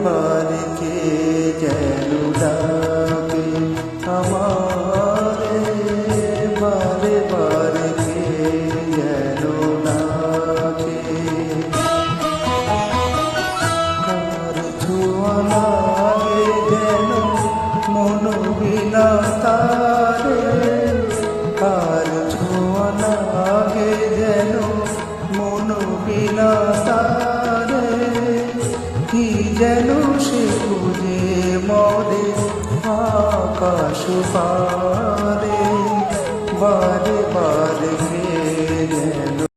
বারে কে যেন ডাকে আমারে, বারে বারে কে যেন ডাকে। কার ছোঁয়া লাগে যেন মন বিনা তারে, কার ছোঁয়া লাগে যেন মন বিনা তারে। কি যেন সে খুঁজে মরে আকাশ পারে।